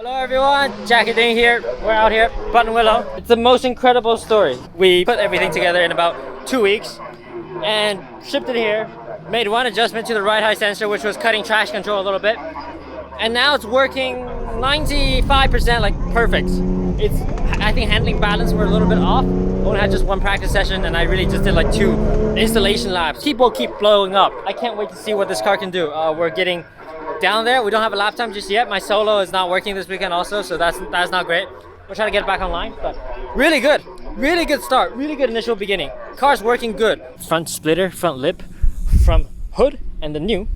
Hello everyone, Jackie Ding here. We're out here, Buttonwillow. It's the most incredible story. We put everything together in about 2 weeks and shipped it here. Made one adjustment to the ride height sensor, which was cutting traction control a little bit. And now it's working 95%, like perfect. I think handling balance were a little bit off. Only had just one practice session and I really just did like 2 installation laps. People keep blowing up. I can't wait to see what this car can do. We're getting down there. We don't have a lap time just yet. My solo is not working this weekend also, so that's not great. We'll try to get it back online, but really good start, really good initial beginning. Car's working good. Front splitter, front lip, front hood, and the new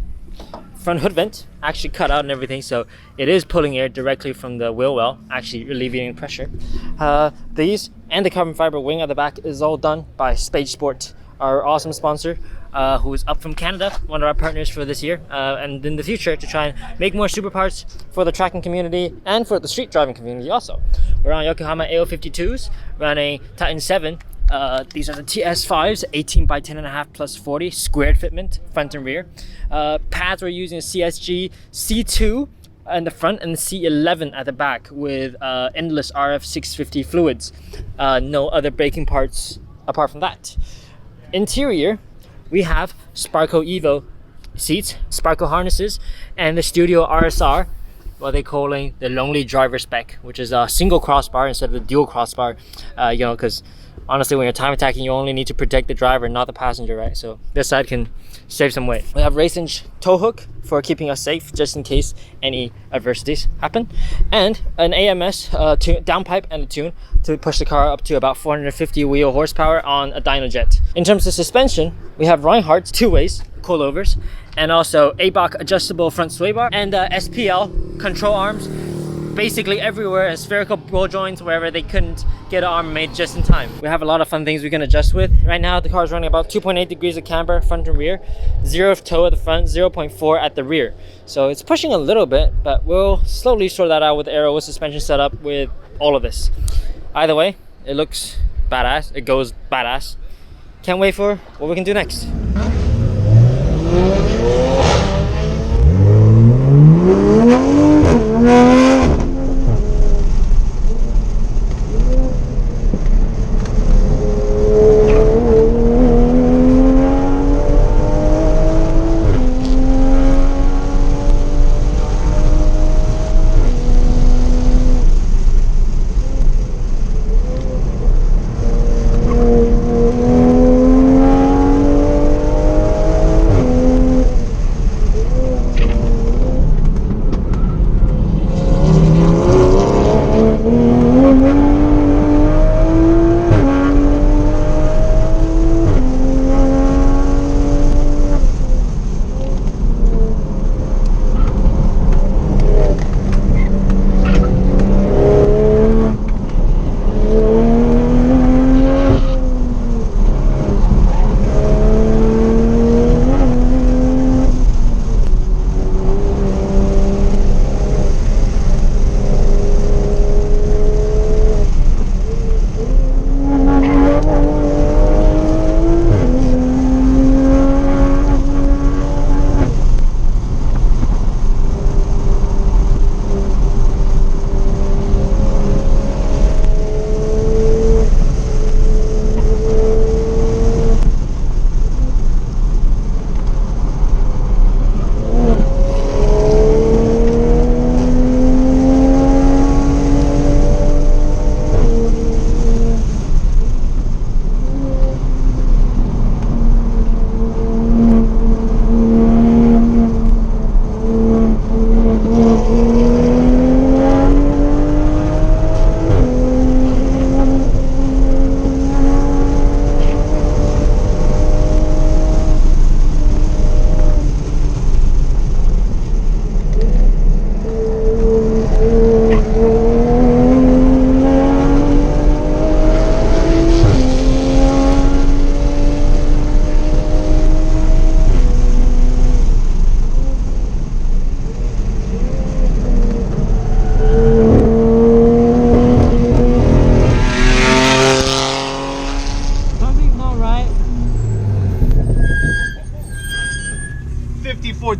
front hood vent actually cut out and everything, so it is pulling air directly from the wheel well, actually alleviating pressure. These and the carbon fiber wing at the back is all done by Spage Sport, our awesome sponsor, who is up from Canada, one of our partners for this year, and in the future to try and make more super parts for the tracking community and for the street driving community also. We're on Yokohama AO52s, running Titan 7. These are the TS5s, 18 by 10.5 plus 40, squared fitment, front and rear. Pads we're using CSG C2 in the front and C11 at the back with endless RF 650 fluids. No other braking parts apart from that. Interior, we have Sparco Evo seats, Sparco harnesses, and the Studio RSR, what they're calling the Lonely Driver spec, which is a single crossbar instead of the dual crossbar, because honestly, when you're time attacking, you only need to protect the driver, not the passenger, right? So this side can save some weight. We have race inch tow hook for keeping us safe, just in case any adversities happen. And an AMS downpipe and a tune to push the car up to about 450 wheel horsepower on a dyno jet. In terms of suspension, we have Reinhardt's 2-ways, coilovers, and also ABOC adjustable front sway bar, and SPL control arms. Basically everywhere, spherical roll joints wherever they couldn't get an arm made just in time. We have a lot of fun things we can adjust with. Right now the car is running about 2.8 degrees of camber front and rear, 0 of toe at the front, 0.4 at the rear. So it's pushing a little bit, but we'll slowly sort that out with aero, with suspension setup, with all of this. Either way, it looks badass, it goes badass. Can't wait for what we can do next.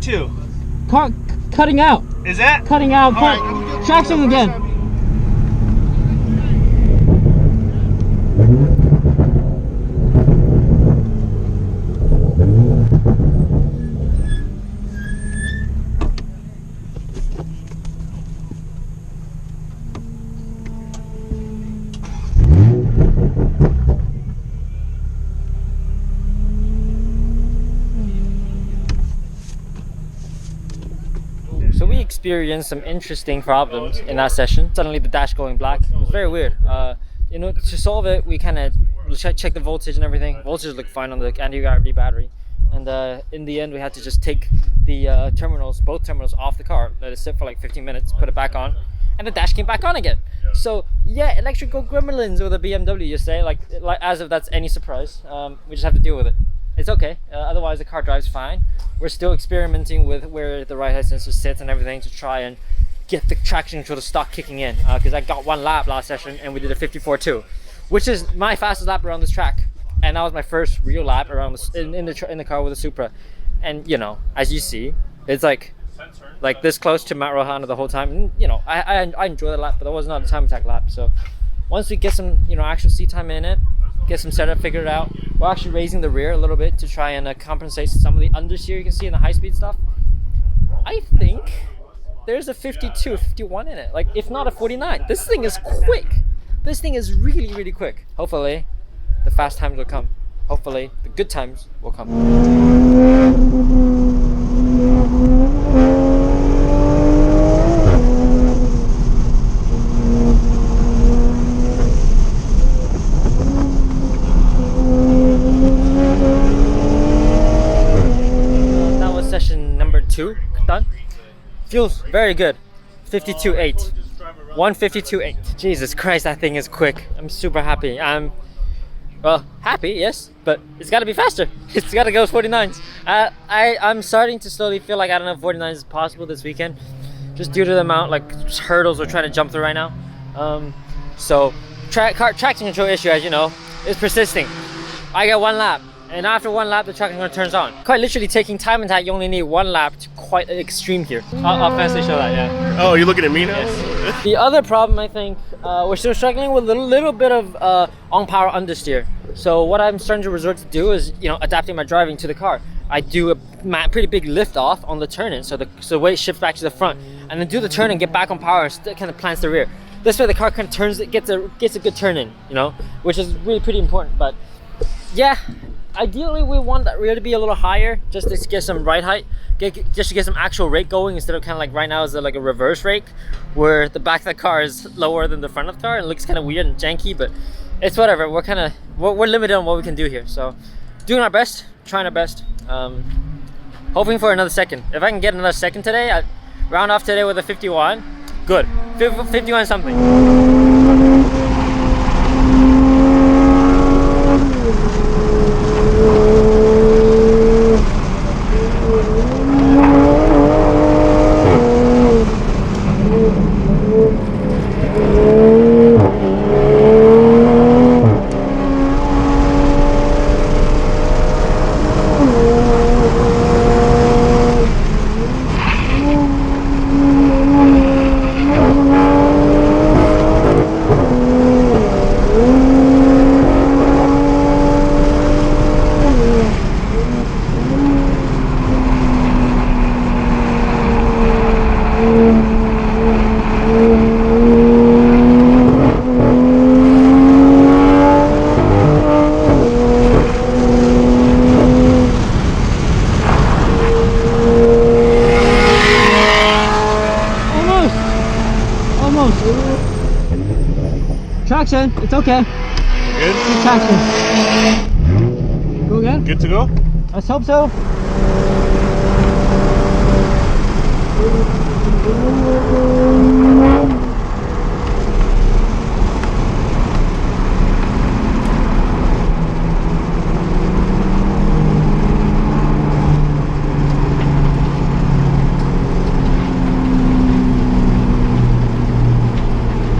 too. Cutting out. Is that? Cutting out. All right, Traction again. So we experienced some interesting problems in that session. Suddenly the dash going black. It was very weird. You know, to solve it, we kind of check the voltage and everything. Voltage looked fine on the anti-gravity battery. And in the end, we had to just take the terminals, both terminals, off the car, let it sit for like 15 minutes, put it back on, and the dash came back on again. So yeah, electrical gremlins with a BMW, you say, like as if that's any surprise. We just have to deal with it. It's okay. Otherwise, the car drives fine. We're still experimenting with where the right hand sensor sits and everything to try and get the traction control to start kicking in. Because I got one lap last session and we did a 54.2, which is my fastest lap around this track. And that was my first real lap around in the car with the Supra. And you know, as you see, it's like this close to Mount Rohana the whole time. And, you know, I enjoyed the lap, but that was not a time attack lap. So once we get some, you know, actual seat time in it, get some setup figured out, we're actually raising the rear a little bit to try and compensate some of the understeer you can see in the high-speed stuff. I think there's a 52, 51 in it, like if not a 49. This thing is quick. This thing is really, really quick. Hopefully the fast times will come. Hopefully the good times will come. Session number 2 done. Feels very good. 52.8. 152.8. Jesus Christ, that thing is quick. I'm super happy. I'm well happy, yes, but it's got to be faster. It's got to go 49s. I'm starting to slowly feel like I don't know if 49s is possible this weekend, just due to the amount like hurdles we're trying to jump through right now. So traction control issue, as you know, is persisting. I get one lap. And after one lap, the traction control turns on. Quite literally taking time attack, you only need one lap to quite an extreme here. I'll fancy show that, yeah. Oh, you're looking at me now? Yes. The other problem, I think, we're still struggling with a little bit of on-power understeer. So what I'm starting to resort to do is, you know, adapting my driving to the car. I do a pretty big lift off on the turn-in, so the weight shifts back to the front, and then do the turn and get back on power and kind of plants the rear. This way the car kind of turns, it gets a good turn-in, you know, which is really pretty important. But yeah. Ideally, we want that rear to be a little higher, just to get some ride height, just to get some actual rake going, instead of kind of like right now is like a reverse rake, where the back of the car is lower than the front of the car. It looks kind of weird and janky, but it's whatever. We're limited on what we can do here, so doing our best, trying our best, hoping for another second. If I can get another second today, I round off today with a 51. Good, 51 something. Traction, it's okay. Good? Good traction. Go again? Good to go? Let's hope so.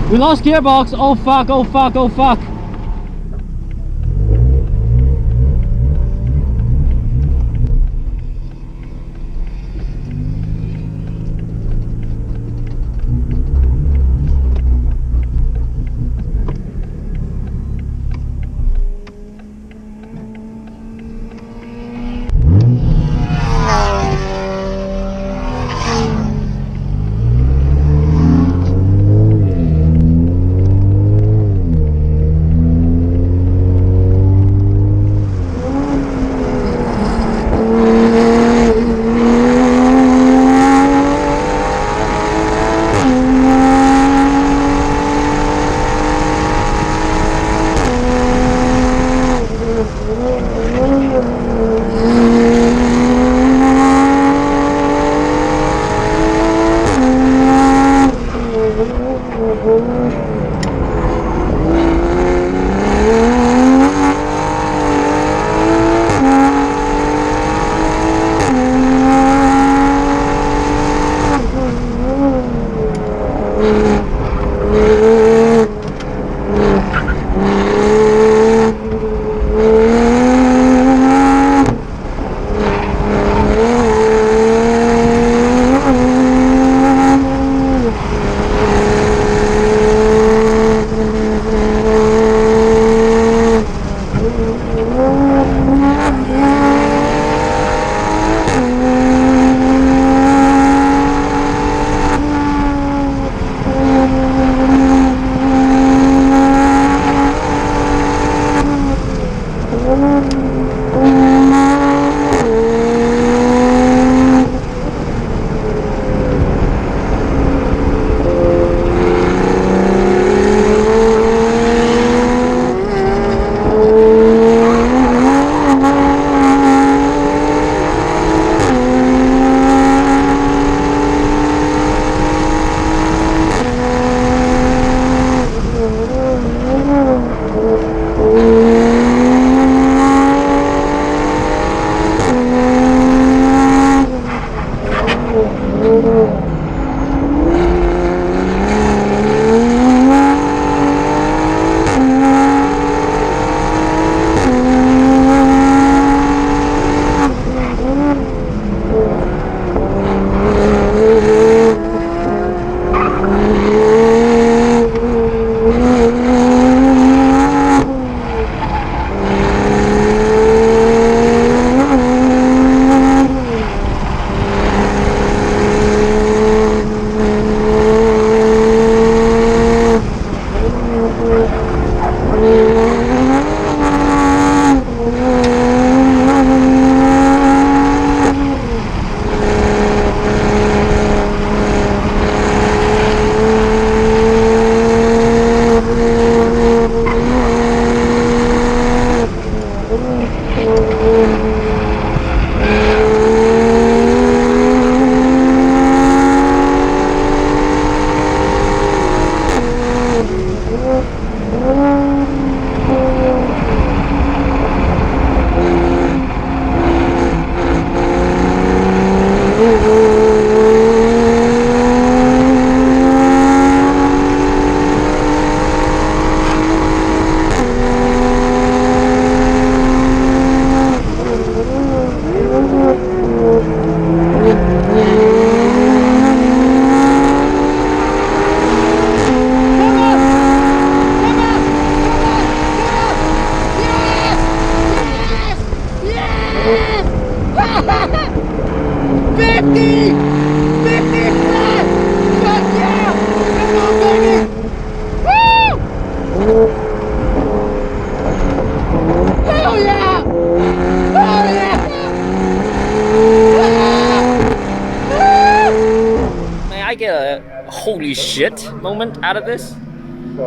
We lost gearbox. Oh fuck, oh fuck, oh fuck. holy shit moment out of this,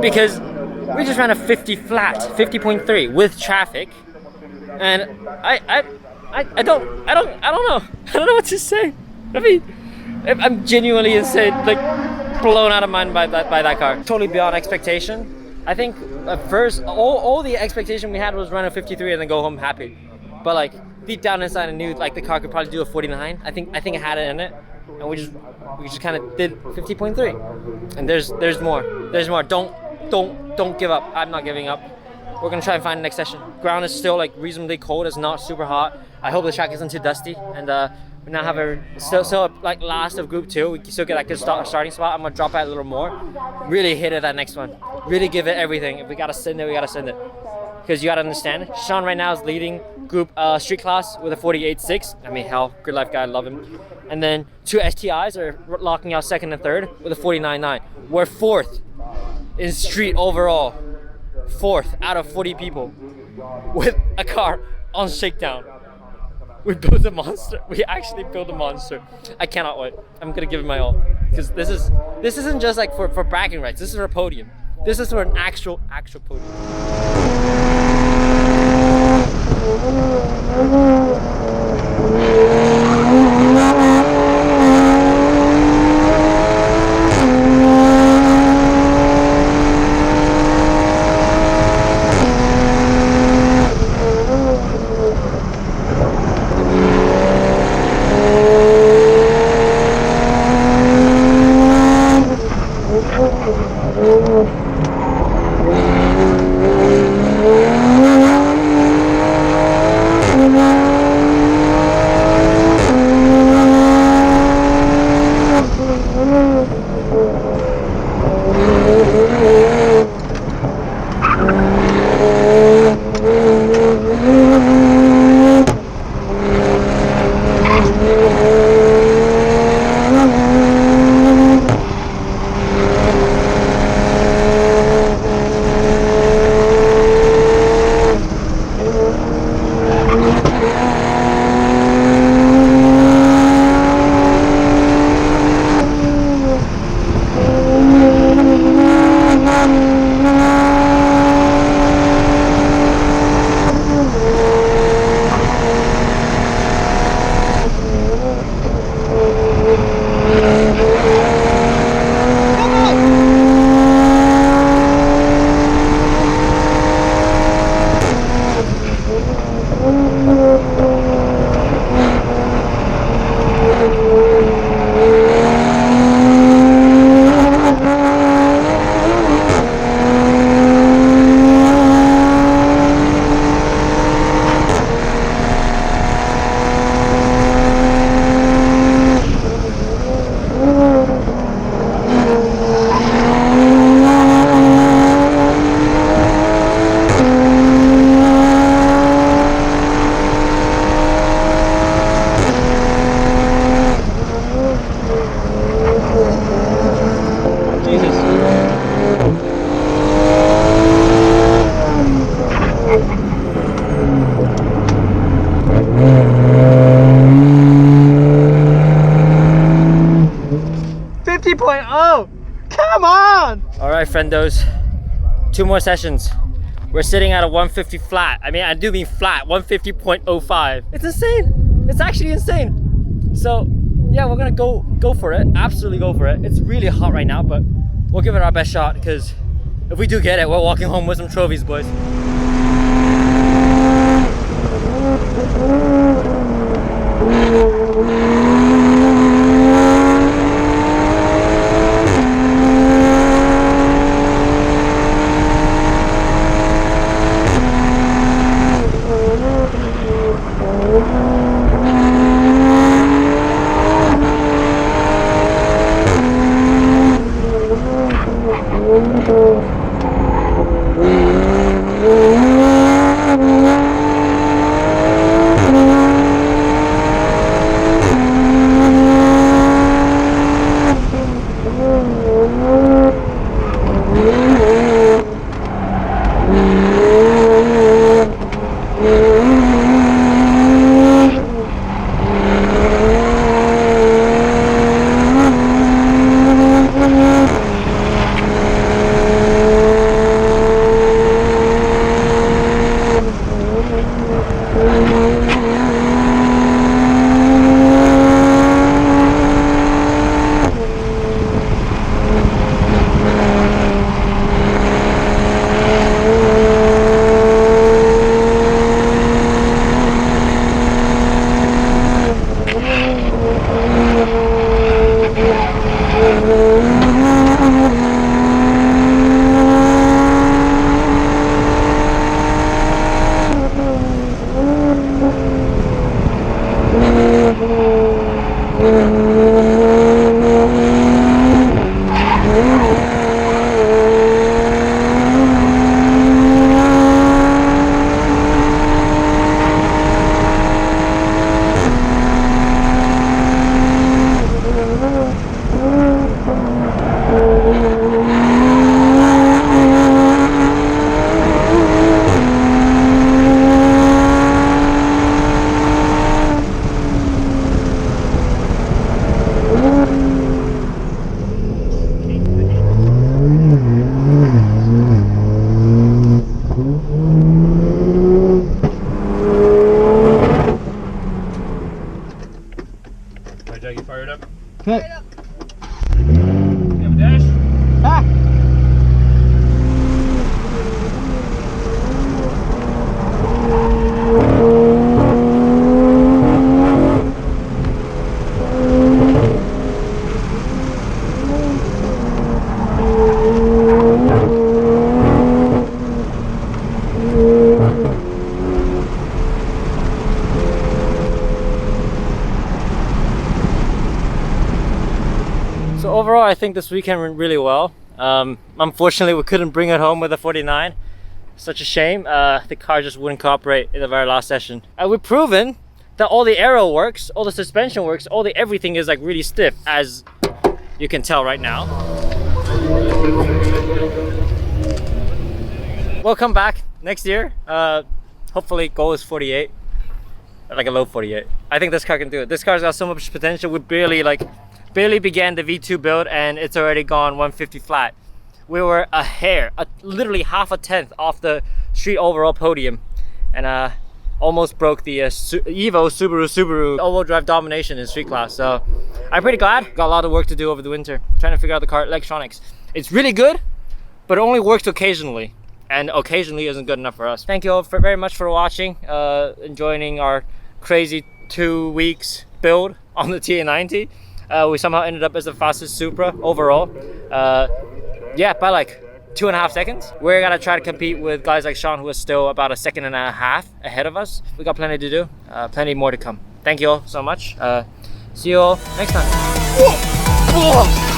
because we just ran a 50 flat, 50.3 with traffic, and I don't know. I don't know what to say. I mean, I'm genuinely insane, like blown out of mind by that car. Totally beyond expectation. I think at first all the expectation we had was run a 53 and then go home happy. But like deep down inside, I knew like the car could probably do a 49. I think it had it in it, and we just kind of did 50.3. And there's more. There's more. Don't give up. I'm not giving up. We're gonna try and find the next session. Ground is still like reasonably cold. It's not super hot. I hope the track isn't too dusty. And we now have still like last of group 2. We can still get that good starting spot. I'm gonna drop out a little more. Really hit it that next one. Really give it everything. If we gotta send it, we gotta send it. Because you gotta understand, Sean right now is leading group street class with a 48.6. I mean, hell, good life guy, I love him. And then 2 STIs are locking out second and third with a 49.9. We're 4th in street overall. 4th out of 40 people with a car on shakedown. We built a monster. We actually built a monster. I cannot wait. I'm gonna give it my all, because this isn't just like for bragging rights. This is for a podium. This is for an actual podium. Come on! Alright, friendos. 2 more sessions. We're sitting at a 150 flat. I mean, I do mean flat, 150.05. It's insane. It's actually insane. So, yeah, we're gonna go for it. Absolutely go for it. It's really hot right now, but we'll give it our best shot because if we do get it, we're walking home with some trophies, boys. think this weekend went really well. Unfortunately, we couldn't bring it home with the 49. Such a shame. The car just wouldn't cooperate in the very last session. We've proven that all the aero works, all the suspension works, all the everything is like really stiff, as you can tell right now. We'll come back next year. Hopefully goal is 48, like a low 48. I think this car can do it. This car's got so much potential. We barely began the V2 build and it's already gone 150 flat. We were a hair, literally half a tenth off the street overall podium, and almost broke the Subaru all-wheel drive domination in street class. So I'm pretty glad. Got a lot of work to do over the winter, trying to figure out the car electronics. It's really good, but it only works occasionally, and occasionally isn't good enough for us. Thank you all very much for watching, enjoying our crazy 2 weeks build on the TA90. We somehow ended up as the fastest Supra overall. Yeah, by like 2.5 seconds. We're gonna try to compete with guys like Sean, who is still about 1.5 seconds ahead of us. We got plenty to do, plenty more to come. Thank you all so much. See you all next time.